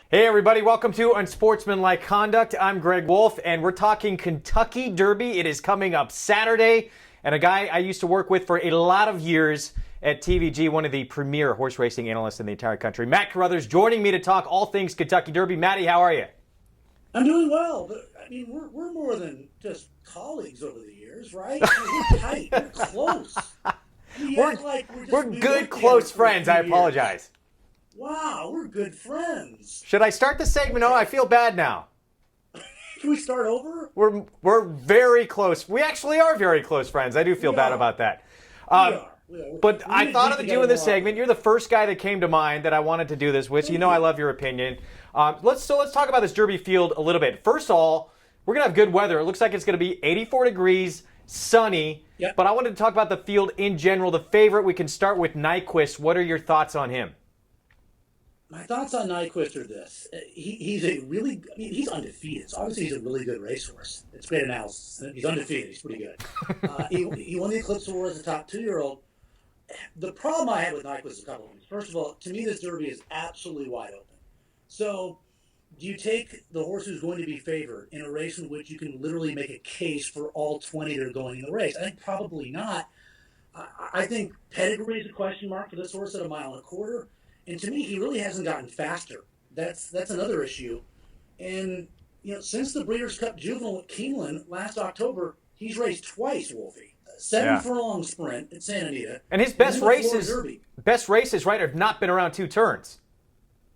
Hey everybody, welcome to Unsportsmanlike Conduct. I'm Greg Wolf, and we're talking Kentucky Derby. It is coming up Saturday, and a guy I used to work with for a lot of years at TVG, one of the premier horse racing analysts in the entire country, Matt Carothers, joining me to talk all things Kentucky Derby. Matty, how are you? I'm doing well, but I mean, we're more than just colleagues over the years, right? I mean, we're tight, we're close. We're good, close friends. I apologize. Wow, we're good friends. Should I start the segment? Oh, I feel bad now. Can we start over? We're very close. We actually are very close friends. I do feel bad about that. But I thought of doing this segment. You're the first guy that came to mind that I wanted to do this with. You know I love your opinion. Let's talk about this Derby field a little bit. First of all, we're going to have good weather. It looks like it's going to be 84 degrees, sunny. Yep. But I wanted to talk about the field in general. The favorite, we can start with Nyquist. What are your thoughts on him? My thoughts on Nyquist are this. He's undefeated. So obviously, he's a really good racehorse. It's great analysis. He's undefeated. He's pretty good. He won the Eclipse Award as a top 2-year-old. The problem I had with Nyquist is a couple of things. First of all, to me, this Derby is absolutely wide open. So, do you take the horse who's going to be favored in a race in which you can literally make a case for all 20 that are going in the race? I think probably not. I think pedigree is a question mark for this horse at 1.25 miles. And to me, he really hasn't gotten faster. That's another issue. And, since the Breeders' Cup Juvenile at Keeneland last October, he's raced twice, Wolfie. 7 furlong sprint at Santa Anita. And his best races, right, have not been around 2 turns.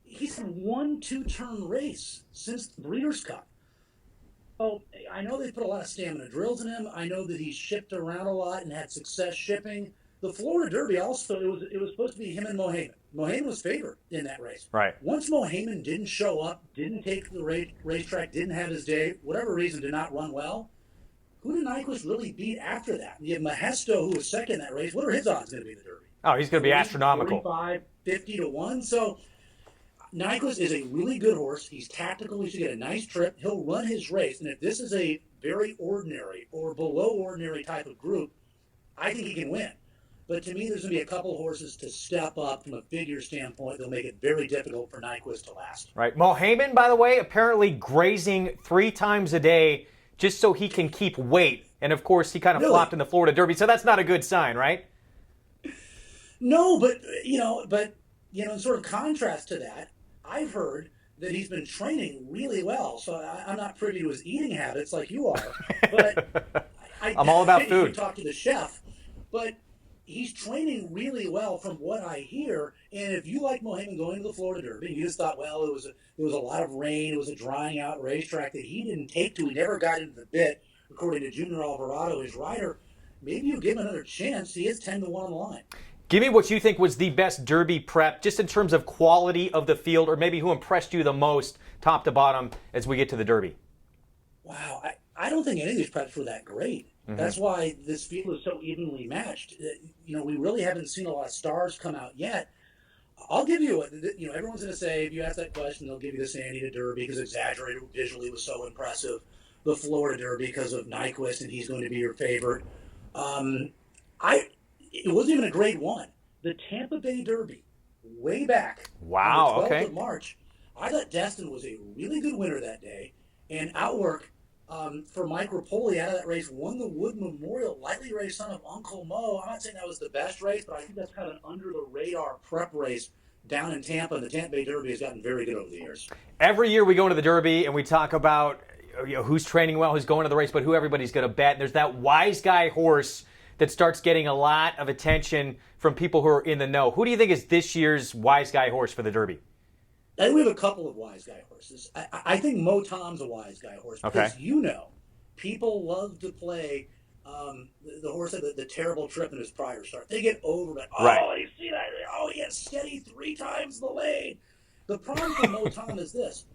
He's had 1 2-turn race since the Breeders' Cup. Oh, I know they put a lot of stamina drills in him. I know that he's shipped around a lot and had success shipping. The Florida Derby also, it was supposed to be him and Mohaymen. Mohaymen was favored in that race. Right. Once Mohaymen didn't show up, didn't take the racetrack, didn't have his day, whatever reason, did not run well, who did Nyquist really beat after that? You have Mahesto, who was second in that race. What are his odds going to be in the Derby? Oh, he's going to be astronomical. 45, 50 to 1. So Nyquist is a really good horse. He's tactical. He should get a nice trip. He'll run his race. And if this is a very ordinary or below ordinary type of group, I think he can win. But to me, there's going to be a couple horses to step up from a figure standpoint. They'll make it very difficult for Nyquist to last. Right. Mohaymen, by the way, apparently grazing 3 times a day just so he can keep weight. And, of course, he kind of flopped in the Florida Derby. So that's not a good sign, right? No, but in sort of contrast to that, I've heard that he's been training really well. So I'm not privy to his eating habits like you are. But I'm all about food. You talk to the chef. But he's training really well from what I hear. And if you like Mohaymen going to the Florida Derby, and you just thought, well, it was a lot of rain, it was a drying out racetrack that he didn't take to, he never got into the bit, according to Junior Alvarado, his rider, maybe you give him another chance. He is 10 to 1 on the line. Give me what you think was the best Derby prep, just in terms of quality of the field, or maybe who impressed you the most, top to bottom, as we get to the Derby. Wow, I don't think any of these preps were that great. Mm-hmm. That's why this field is so evenly matched. We really haven't seen a lot of stars come out yet. I'll give you everyone's going to say, if you ask that question, they'll give you the Santa Anita Derby because Exaggerated visually was so impressive. The Florida Derby because of Nyquist, and he's going to be your favorite. It wasn't even a grade 1. The Tampa Bay Derby, way back. Wow, on the 12th okay. of March. I thought Destin was a really good winner that day, and Outwork for Mike Rapoli out of that race won the Wood Memorial lightly raced son of Uncle Mo. I'm not saying that was the best race, but I think that's kind of an under-the-radar prep race down in Tampa, and the Tampa Bay Derby has gotten very good over the years. Every year we go into the Derby and we talk about who's training well, who's going to the race, but who everybody's going to bet. And there's that wise guy horse that starts getting a lot of attention from people who are in the know. Who do you think is this year's wise guy horse for the Derby? I think we have a couple of wise guy horses. I think Mo Tom's a wise guy horse because people love to play the horse at the terrible trip in his prior start. They get over it. Oh, you see that? Oh, he had steady 3 times the lane. The problem for Mo Tom is this.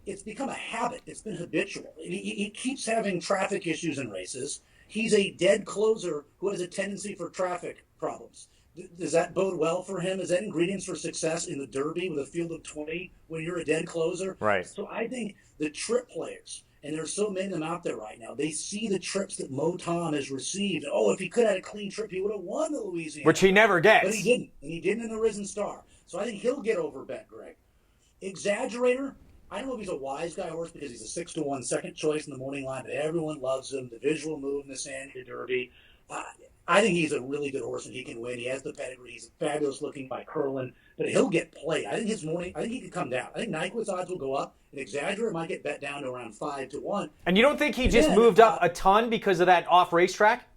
It's become a habit. It's been habitual. He keeps having traffic issues in races. He's a dead closer who has a tendency for traffic problems. Does that bode well for him? Is that ingredients for success in the Derby with a field of 20 when you're a dead closer? Right. So I think the trip players, and there's so many of them out there right now, they see the trips that Mo Tom has received. Oh, if he could have had a clean trip, he would have won the Louisiana. Which he never gets. But he didn't. And he didn't in the Risen Star. So I think he'll get over bet, Greg. Exaggerator, I don't know if he's a wise guy horse because he's a 6-1 second choice in the morning line, but everyone loves him. The visual move in the San Diego Derby. I think he's a really good horse and he can win. He has the pedigree. He's fabulous looking by Curlin, but he'll get played. I think I think he could come down. I think Nyquist's odds will go up. An Exaggerator might get bet down to around 5-1. And you don't think he just moved up a ton because of that off racetrack?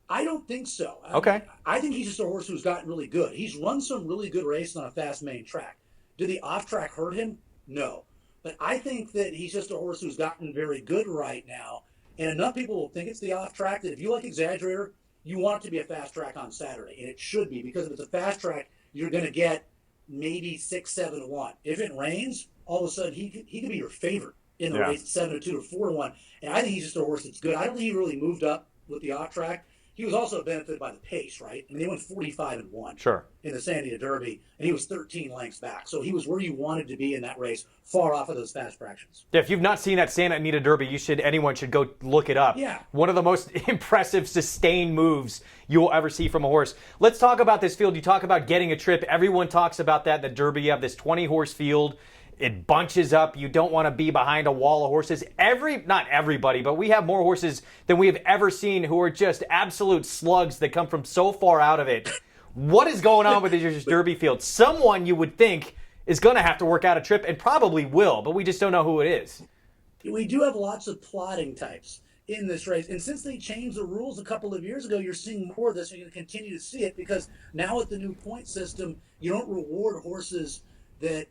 I don't think so. Okay. I think he's just a horse who's gotten really good. He's run some really good races on a fast main track. Did the off track hurt him? No. But I think that he's just a horse who's gotten very good right now. And enough people will think it's the off track that if you like Exaggerator, you want it to be a fast track on Saturday. And it should be, because if it's a fast track, you're going to get maybe 6-7-1. If it rains, all of a sudden he could be your favorite in the race at 7-2 or 4-1. And I think he's just a horse that's good. I don't think he really moved up with the off track. He was also benefited by the pace, right? I mean, they went 45-1 in the San Diego Derby, and he was 13 lengths back. So he was where you wanted to be in that race, far off of those fast fractions. Yeah, if you've not seen that Santa Anita Derby, anyone should go look it up. Yeah. One of the most impressive sustained moves you will ever see from a horse. Let's talk about this field. You talk about getting a trip. Everyone talks about that. The Derby, you have this 20-horse field. It bunches up. You don't want to be behind a wall of horses. Not everybody, but we have more horses than we have ever seen who are just absolute slugs that come from so far out of it. What is going on with this Derby field? Someone you would think is going to have to work out a trip and probably will, but we just don't know who it is. We do have lots of plotting types in this race. And since they changed the rules a couple of years ago, you're seeing more of this. And you're going to continue to see it because now with the new point system, you don't reward horses that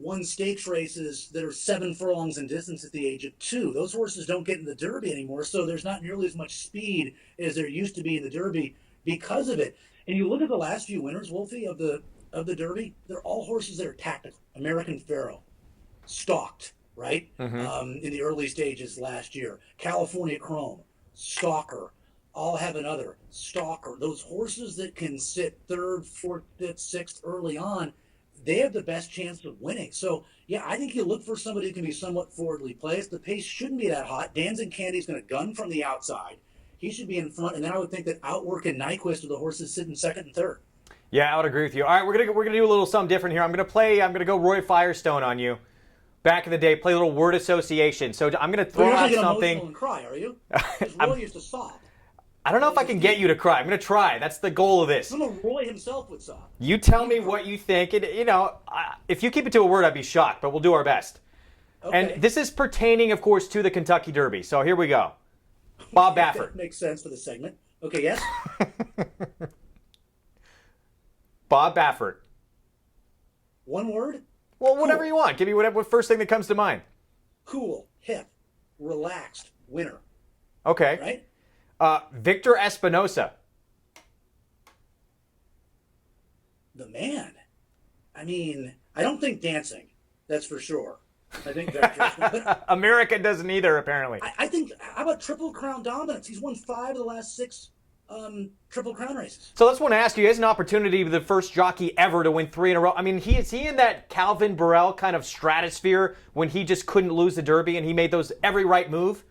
won stakes races that are 7 furlongs in distance at the age of 2. Those horses don't get in the Derby anymore, so there's not nearly as much speed as there used to be in the Derby because of it. And you look at the last few winners, Wolfie, of the Derby, they're all horses that are tactical. American Pharoah, stalked, right? In the early stages last year. California Chrome, Stalker, all have another, Stalker. Those horses that can sit 3rd, 4th, 5th, 6th early on, they have the best chance of winning. So, yeah, I think you look for somebody who can be somewhat forwardly placed. The pace shouldn't be that hot. Danzig Candy's going to gun from the outside. He should be in front. And then I would think that Outwork and Nyquist are the horses sitting 2nd and 3rd. Yeah, I would agree with you. All right, we're gonna do a little something different here. I'm gonna go Roy Firestone on you. Back in the day, play a little word association. So I'm gonna throw out something. You're not going to cry, are you? Because Roy used to sob. I don't know if I can get you to cry. I'm going to try. That's the goal of this. Some of Roy himself would sob. You tell me what you think. And, if you keep it to a word, I'd be shocked, but we'll do our best. Okay. And this is pertaining, of course, to the Kentucky Derby. So here we go. Bob Baffert. That makes sense for the segment. Okay, yes? Bob Baffert. One word? Well, whatever you want. Give me whatever first thing that comes to mind. Cool, hip, relaxed, winner. Okay. Right? Victor Espinosa. The man. I mean, I don't think dancing. That's for sure. I think Victor. America doesn't either, apparently. I think, how about Triple Crown dominance? He's won 5 of the last 6 Triple Crown races. So let's want to ask you, he has an opportunity to be the first jockey ever to win 3 in a row. I mean, is he in that Calvin Burrell kind of stratosphere when he just couldn't lose the Derby and he made every right move?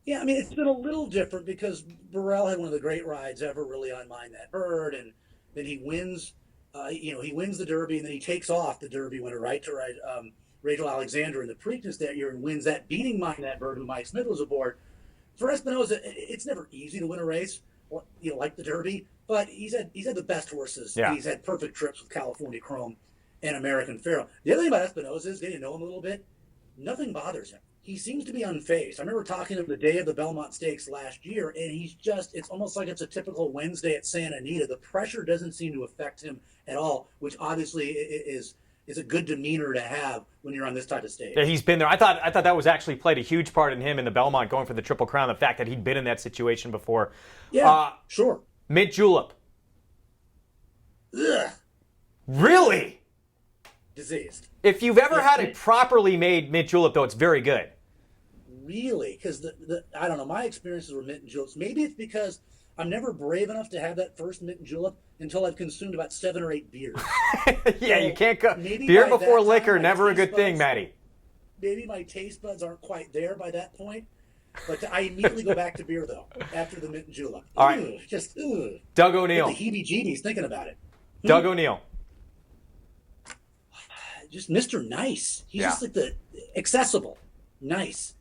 Yeah, I mean, it's been a little different because Burrell had one of the great rides ever really on Mind That Bird, and then he wins, he wins the Derby, and then he takes off the Derby winner, right, to ride Rachel Alexander in the Preakness that year and wins that, beating Mind That Bird, who Mike Smith was aboard. For Espinosa, it's never easy to win a race, like the Derby, but he's had the best horses. Yeah. He's had perfect trips with California Chrome and American Pharoah. The other thing about Espinosa is, getting to know him a little bit, nothing bothers him. He seems to be unfazed. I remember talking to him the day of the Belmont Stakes last year, and it's almost like it's a typical Wednesday at Santa Anita. The pressure doesn't seem to affect him at all, which obviously is a good demeanor to have when you're on this type of stage. Yeah, he's been there. I thought that was actually played a huge part in him in the Belmont going for the Triple Crown, the fact that he'd been in that situation before. Yeah, sure. Mint Julep. Ugh. Really? Diseased. If you've ever had a properly made mint julep, though, it's very good. Really? Because I don't know, my experiences with mint juleps, maybe it's because I'm never brave enough to have that first mint julep until I've consumed about 7 or 8 beers. Yeah, so you can't go. Beer before liquor, never a good thing, Matty. Maybe my taste buds aren't quite there by that point. But I immediately go back to beer, though, after the mint julep. All right. Just, Doug O'Neill. The heebie-jeebies thinking about it. Doug O'Neill. just Mr. Nice. He's just like the accessible, nice.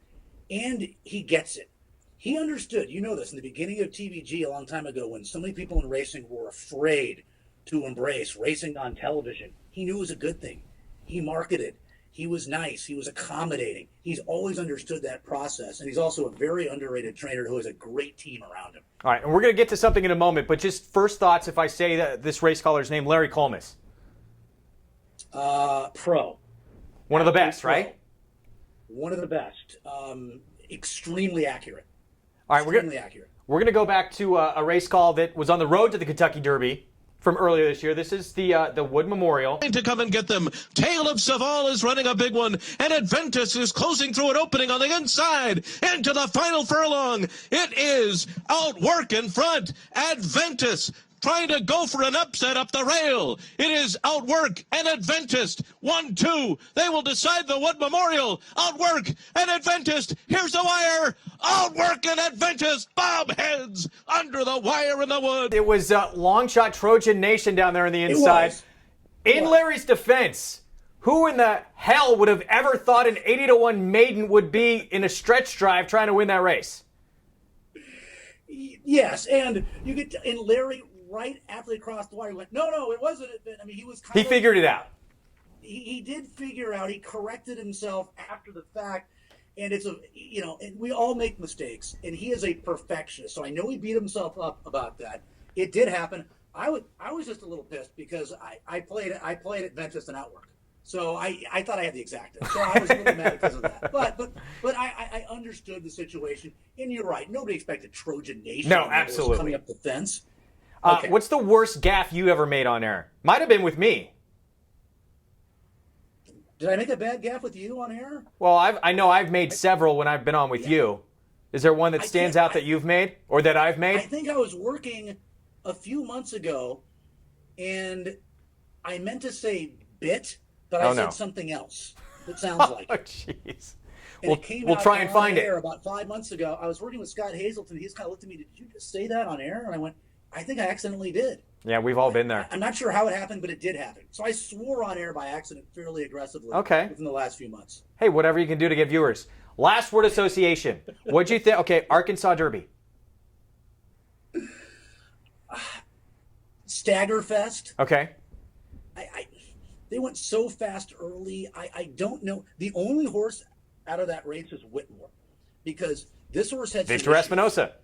And he gets it. He understood, you know this, in the beginning of TVG a long time ago when so many people in racing were afraid to embrace racing on television. He knew it was a good thing. He marketed. He was nice. He was accommodating. He's always understood that process. And he's also a very underrated trainer who has a great team around him. All right, and we're going to get to something in a moment, but just first thoughts if I say that this race caller's name, Larry Colmus. Pro. One of the best, Pro. right? One of the best. Extremely accurate. All right, we're going to go back to a race call that was on the road to the Kentucky Derby from earlier this year. This is the Wood Memorial. To come and get them. Tale of Saval is running a big one, and Adventus is closing through an opening on the inside into the final furlong. It is Outwork in front. Adventus trying to go for an upset up the rail. It is Outwork and Adventist. 1-2. They will decide the Wood Memorial. Outwork and Adventist. Here's the wire. Outwork and Adventist. Bob heads under the wire in the wood. It was long shot Trojan Nation down there on the inside. In Larry's defense, who in the hell would have ever thought an 80-1 maiden would be in a stretch drive trying to win that race? Yes, and you get and Larry right after they crossed the wire, he went, no, it wasn't. I mean, he figured it out. He did figure out. He corrected himself after the fact, and it's and we all make mistakes, and he is a perfectionist. So I know he beat himself up about that. It did happen. I was just a little pissed because I played Adventist and Outwork, so I thought I had the exacta. So I was a little mad because of that. But I understood the situation, and you're right. Nobody expected Trojan Nation. No, absolutely. Coming up the fence. Okay. What's the worst gaffe you ever made on air? Might have been with me. Did I make a bad gaffe with you on air? Well, I know I've made several when I've been on with you. Is there one that stands out that you've made or that I've made? I think I was working a few months ago, and I meant to say bit, but I said something else that sounds like it. Oh, jeez. We'll try and find it. About 5 months ago, I was working with Scott Hazelton. He just kind of looked at me, did you just say that on air? And I went, I think I accidentally did. Yeah, we've all been there. I'm not sure how it happened, but it did happen. So I swore on air by accident fairly aggressively within the last few months. Hey, whatever you can do to get viewers. Last word association. What'd you think? Okay, Arkansas Derby. Staggerfest. Okay. They went so fast early. I don't know. The only horse out of that race is Whitmore, because this horse had Victor Espinosa.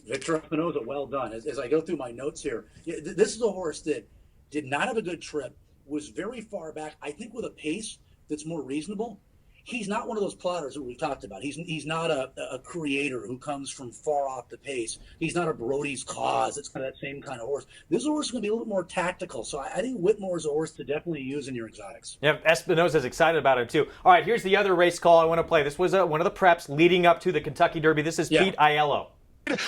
Victor Espinosa, well done. As I go through my notes here, this is a horse that did not have a good trip, was very far back, I think with a pace that's more reasonable. He's not one of those plotters that we've talked about. He's not a creator who comes from far off the pace. He's not a Brody's Cause. It's kind of that same kind of horse. This horse is going to be a little more tactical. So I think Whitmore is a horse to definitely use in your exotics. Yeah, Espinosa's excited about him too. All right, here's the other race call I want to play. This was one of the preps leading up to the Kentucky Derby. This is Pete Aiello.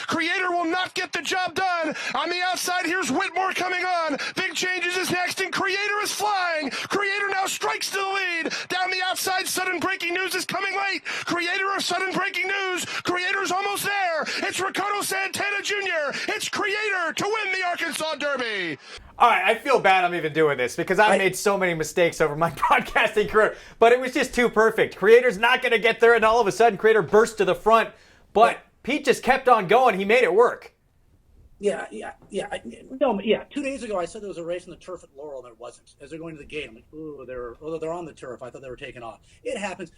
Creator will not get the job done. On the outside, here's Whitmore coming on. Big Changes is next, and Creator is flying. Creator now strikes to the lead. Down the outside, Sudden Breaking News is coming late. Creator of Sudden Breaking News. Creator's almost there. It's Ricardo Santana Jr. It's Creator to win the Arkansas Derby. All right, I feel bad I'm even doing this because I've made so many mistakes over my broadcasting career, but it was just too perfect. Creator's not going to get there, and all of a sudden, Creator burst to the front, but Pete just kept on going. He made it work. Yeah. 2 days ago, I said there was a race on the turf at Laurel, and there wasn't. As they're going to the gate, I'm like, they're on the turf. I thought they were taking off. It happens.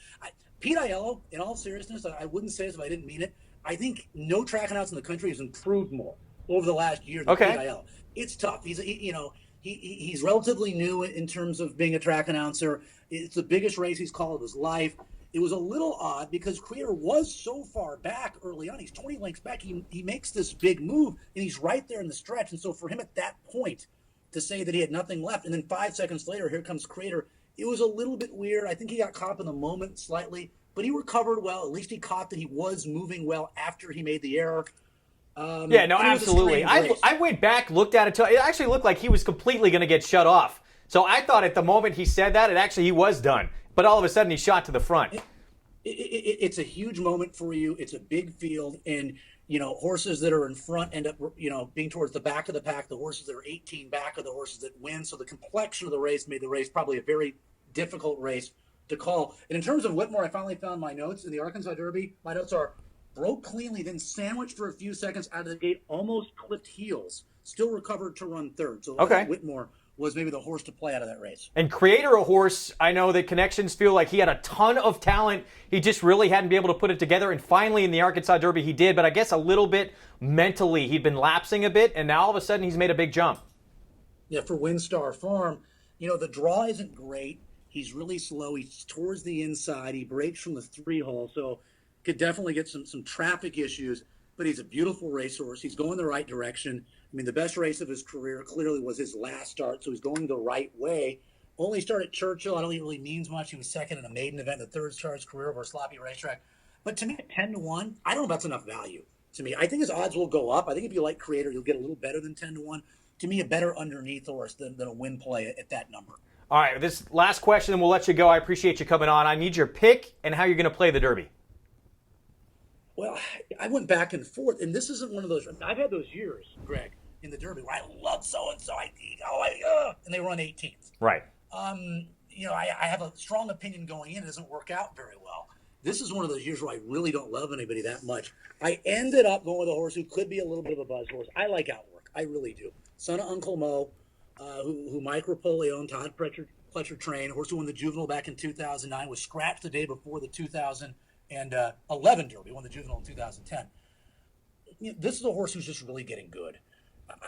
Pete Aiello, in all seriousness, I wouldn't say this if I didn't mean it. I think no track announce in the country has improved more over the last year than Pete Aiello. It's tough. He's relatively new in terms of being a track announcer. It's the biggest race he's called of his life. It was a little odd because Creator was so far back early on. He's 20 lengths back. He makes this big move, and he's right there in the stretch. And so for him at that point to say that he had nothing left, and then 5 seconds later, here comes Creator, it was a little bit weird. I think he got caught up in the moment slightly, but he recovered well. At least he caught that he was moving well after he made the error. Absolutely. I went back, looked at it. It actually looked like he was completely going to get shut off. So I thought at the moment he said that, he was done. But all of a sudden, he shot to the front. It's a huge moment for you. It's a big field, and horses that are in front end up, being towards the back of the pack. The horses that are 18 back are the horses that win. So the complexion of the race made the race probably a very difficult race to call. And in terms of Whitmore, I finally found my notes in the Arkansas Derby. My notes are broke cleanly, then sandwiched for a few seconds out of the gate, almost clipped heels, still recovered to run third. So okay. Whitmore was maybe the horse to play out of that race. And Creator, a horse, I know that connections feel like he had a ton of talent. He just really hadn't been able to put it together. And finally in the Arkansas Derby he did, but I guess a little bit mentally. He'd been lapsing a bit, and now all of a sudden he's made a big jump. Yeah, for Windstar Farm, the draw isn't great. He's really slow. He's towards the inside. He breaks from the 3-hole, so could definitely get some traffic issues. But he's a beautiful racehorse. He's going the right direction. I mean, the best race of his career clearly was his last start, so he's going the right way. Only start at Churchill, I don't think it really means much. He was second in a maiden event, the third start of his career over a sloppy racetrack. But to me, at 10-1, I don't know if that's enough value. To me, I think his odds will go up. I think if you like Creator, you'll get a little better than 10-1. To me, a better underneath horse than a win play at that number. All right, this last question, and we'll let you go. I appreciate you coming on. I need your pick and how you're going to play the Derby. Well, I went back and forth, and this isn't one of those. I've had those years, Greg, in the Derby where I love so-and-so, and they run 18th. Right. I have a strong opinion going in. It doesn't work out very well. This is one of those years where I really don't love anybody that much. I ended up going with a horse who could be a little bit of a buzz horse. I like Outwork. I really do. Son of Uncle Mo, who Mike Rapoli owned, Todd Pletcher trained, horse who won the Juvenile back in 2009, was scratched the day before the 2011 Derby, won the Juvenile in 2010. This is a horse who's just really getting good.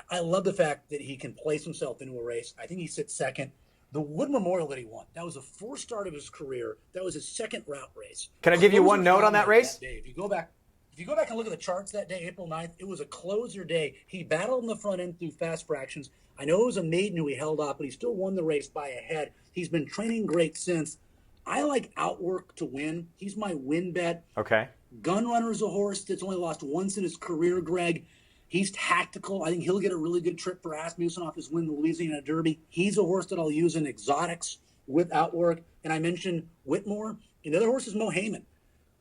I love the fact that he can place himself into a race. I think he sits second. The Wood Memorial that he won, that was the fourth start of his career. That was his second route race. Can I give you one note on that race? If you go back and look at the charts that day, April 9th, it was a closer day. He battled in the front end through fast fractions. I know it was a maiden who he held off, but he still won the race by a head. He's been training great since. I like Outwork to win. He's my win bet. Okay. Gunrunner's a horse that's only lost once in his career, Greg. He's tactical. I think he'll get a really good trip for Asmussen off his win in the Louisiana Derby. He's a horse that I'll use in exotics with Outwork. And I mentioned Whitmore. And the other horse is Mo Heyman.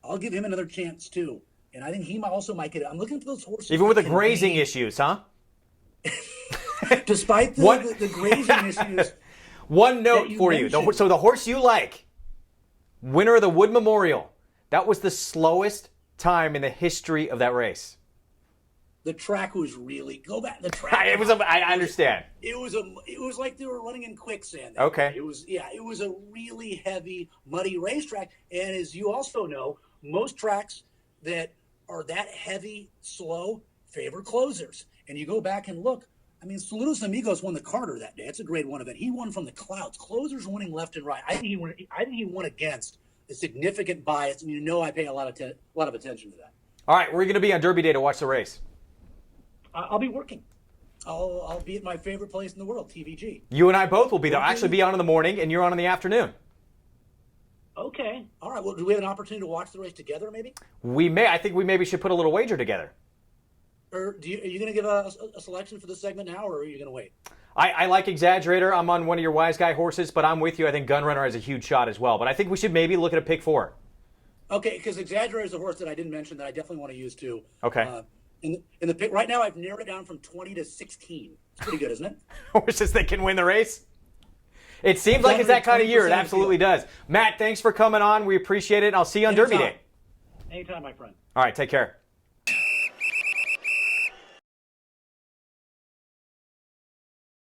I'll give him another chance, too. And I think he also might get it. I'm looking for those horses. Even with the grazing issues, huh? Despite the grazing issues. One note for you. So the horse you like, winner of the Wood Memorial, that was the slowest time in the history of that race. The track was really go back. The track. I understand. It was like they were running in quicksand. Okay. It was a really heavy, muddy racetrack. And as you also know, most tracks that are that heavy, slow, favor closers. And you go back and look. I mean, Saludos Amigos won the Carter that day. It's a Grade 1 event. He won from the clouds. Closers winning left and right. I think he won against a significant bias, and I pay a lot of attention to that. All right, where are you going to be on Derby Day to watch the race? I'll be working. I'll be at my favorite place in the world, TVG. You and I both will be there. I'll actually be on in the morning, and you're on in the afternoon. Okay. All right. Well, do we have an opportunity to watch the race together, maybe? We may. I think we maybe should put a little wager together. Or are you going to give a selection for this segment now, or are you going to wait? I like Exaggerator. I'm on one of your Wise Guy horses, but I'm with you. I think Gunrunner has a huge shot as well. But I think we should maybe look at a pick 4. Okay, because Exaggerator is a horse that I didn't mention that I definitely want to use too. Okay. In the pick right now, I've narrowed it down from 20 to 16. It's pretty good, isn't it? Horses that can win the race. It seems like it's that kind of year. It absolutely does. Matt, thanks for coming on. We appreciate it. I'll see you on Derby Day. Anytime, my friend. All right, take care.